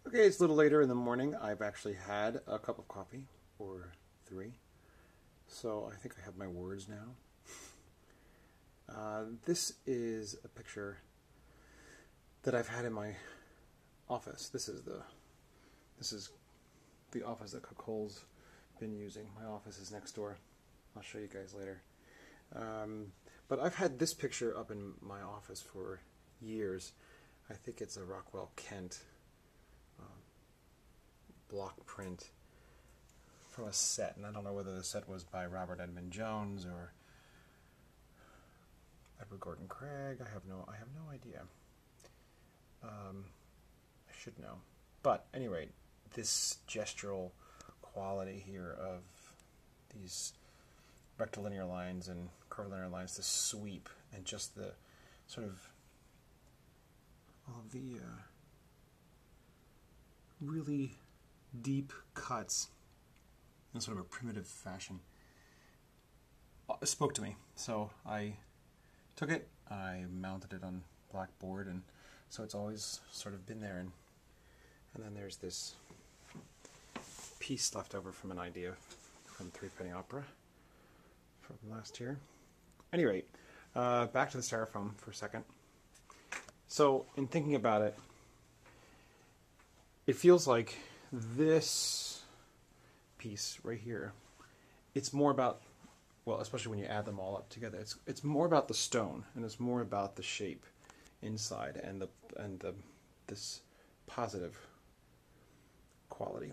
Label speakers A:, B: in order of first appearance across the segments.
A: Okay, it's a little later in the morning. I've actually had a cup of coffee, or 3. So I think I have my words now. This is a picture that I've had in my office. This is the office that Cook Cole's been using. My office is next door. I'll show you guys later. But I've had this picture up in my office for years. I think it's a Rockwell Kent block print from a set, and I don't know whether the set was by Robert Edmund Jones or Edward Gordon Craig. I have no idea. I should know. But anyway, this gestural quality here of these rectilinear lines and curvilinear lines, the sweep, and just the sort of all of the really deep cuts in sort of a primitive fashion spoke to me. So I took it, I mounted it on blackboard, and so it's always sort of been there. And then there's this piece left over from an idea from Threepenny Opera from last year. Anyway, back to the styrofoam for a second. So in thinking about it, it feels like this piece right here, it's more about, well, especially when you add them all up together, it's more about the stone, and it's more about the shape inside and this positive quality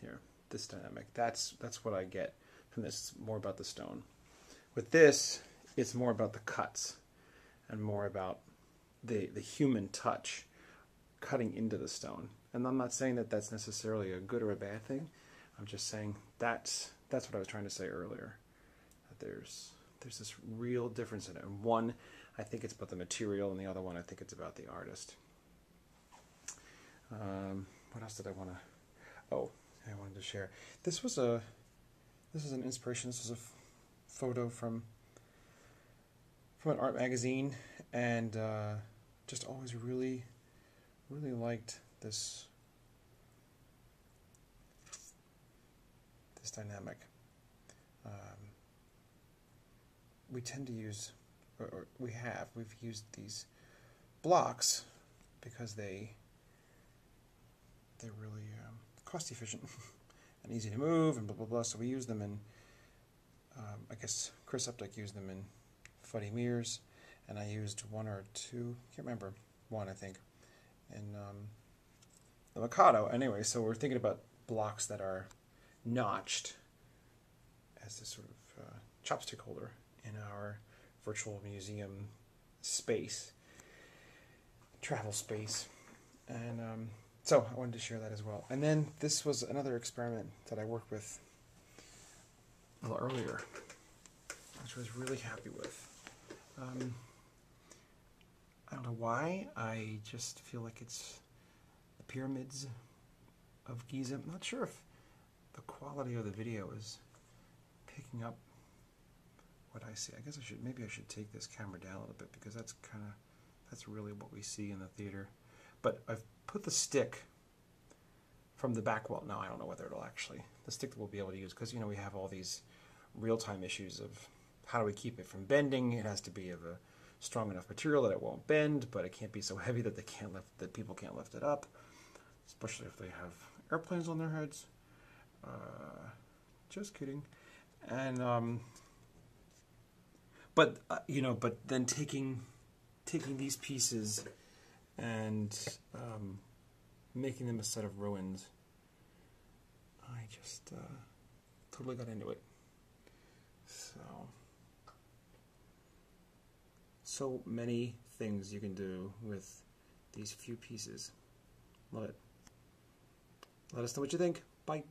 A: here, this dynamic. That's what I get from this. It's more about the stone. With this, it's more about the cuts and more about the human touch cutting into the stone. And I'm not saying that that's necessarily a good or a bad thing. I'm just saying that's what I was trying to say earlier. That there's this real difference in it. And one, I think it's about the material, and the other one, I think it's about the artist. What else did I want to? Oh, I wanted to share. This is an inspiration. This is a photo from an art magazine, and just always really liked this dynamic. We tend to use, or we've used these blocks because they're really cost efficient and easy to move and blah blah blah. So we use them in, I guess Chris Updike used them in Fuddy Mears, and I used 1 or 2, can't remember, 1 I think, in the Mikado. Anyway, so we're thinking about blocks that are notched as this sort of chopstick holder in our virtual museum space, travel space. And so I wanted to share that as well. And then this was another experiment that I worked with a little earlier, which I was really happy with. I don't know why, I just feel like it's the pyramids of Giza. I'm not sure if the quality of the video is picking up what I see. I guess maybe I should take this camera down a little bit, because that's really what we see in the theater. But I've put the stick from the back wall. Now I don't know whether it'll actually, the stick that we'll be able to use, because we have all these real-time issues of how do we keep it from bending. It has to be of a strong enough material that it won't bend, but it can't be so heavy that people can't lift it up, especially if they have airplanes on their heads. Just kidding. And but then taking these pieces and making them a set of ruins, I just totally got into it. So many things you can do with these few pieces. Love it. Let us know what you think. Bye.